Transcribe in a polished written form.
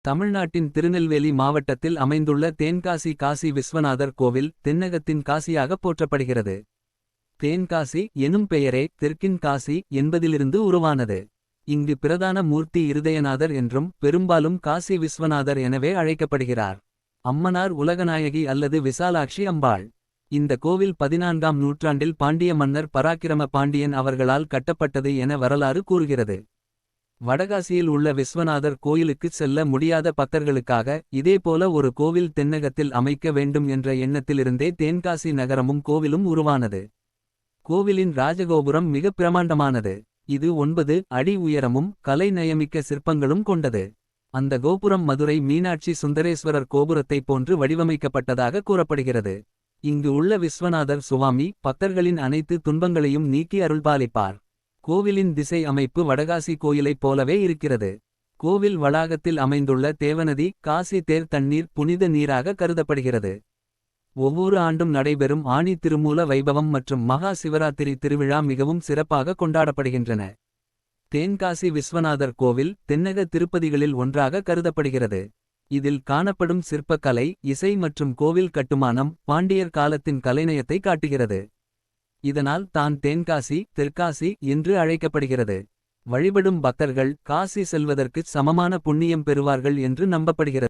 தமிழ்நாட்டின் திருநெல்வேலி மாவட்டத்தில் அமைந்துள்ள தேன்காசி காசி விஸ்வநாதர் கோவில் தென்னகத்தின் காசியாக போற்றப்படுகிறது. தேன்காசி எனும் பெயரே தெற்கின் காசி என்பதிலிருந்து உருவானது. இங்கு பிரதான மூர்த்தி இருதயநாதர் என்றும் பெரும்பாலும் காசி விஸ்வநாதர் எனவே அழைக்கப்படுகிறார். அம்மனார் உலகநாயகி அல்லது விசாலாட்சி அம்பாள். இந்த கோவில் 14ஆம் நூற்றாண்டில் பாண்டிய மன்னர் பராக்கிரம பாண்டியன் அவர்களால் கட்டப்பட்டது என வரலாறு கூறுகிறது. வடகாசியில் உள்ள விஸ்வநாதர் கோயிலுக்குச் செல்ல முடியாத பக்தர்களுக்காக இதேபோல ஒரு கோவில் தென்னகத்தில் அமைக்க வேண்டும் என்ற எண்ணத்திலிருந்தே தேன்காசி நகரமும் கோவிலும் உருவானது. கோவிலின் ராஜகோபுரம் மிக பிரமாண்டமானது. இது 9 அடி உயரமும் கலை நயமிக்க சிற்பங்களும் கொண்டது. அந்த கோபுரம் மதுரை மீனாட்சி சுந்தரேஸ்வரர் கோபுரத்தைப் போன்று வடிவமைக்கப்பட்டதாக கூறப்படுகிறது. இங்கு உள்ள விஸ்வநாதர் சுவாமி பக்தர்களின் அனைத்து துன்பங்களையும் நீக்கி அருள்பாலிப்பார். கோவிலின் திசை அமைப்பு வடகாசி கோயிலைப் போலவே இருக்கிறது. கோவில் வளாகத்தில் அமைந்துள்ள தேவநதி காசி தேர் தண்ணீர் புனித நீராக கருதப்படுகிறது. ஒவ்வொரு ஆண்டும் நடைபெறும் ஆனி திருமூல வைபவம் மற்றும் மகா சிவராத்திரி திருவிழா மிகவும் சிறப்பாக கொண்டாடப்படுகின்றன. தேன்காசி விஸ்வநாதர் கோவில் தென்னக திருப்பதிகளில் ஒன்றாக கருதப்படுகிறது. இதில் காணப்படும் சிற்பக்கலை இசை மற்றும் கோவில் கட்டுமானம் பாண்டியர் காலத்தின் கலைநயத்தை காட்டுகிறது. இதனால் தான் தேன்காசி தெற்காசி என்று அழைக்கப்படுகிறது. வழிபடும் பக்தர்கள் காசி செல்வதற்குச் சமமான புண்ணியம் பெறுவார்கள் என்று நம்பப்படுகிறது.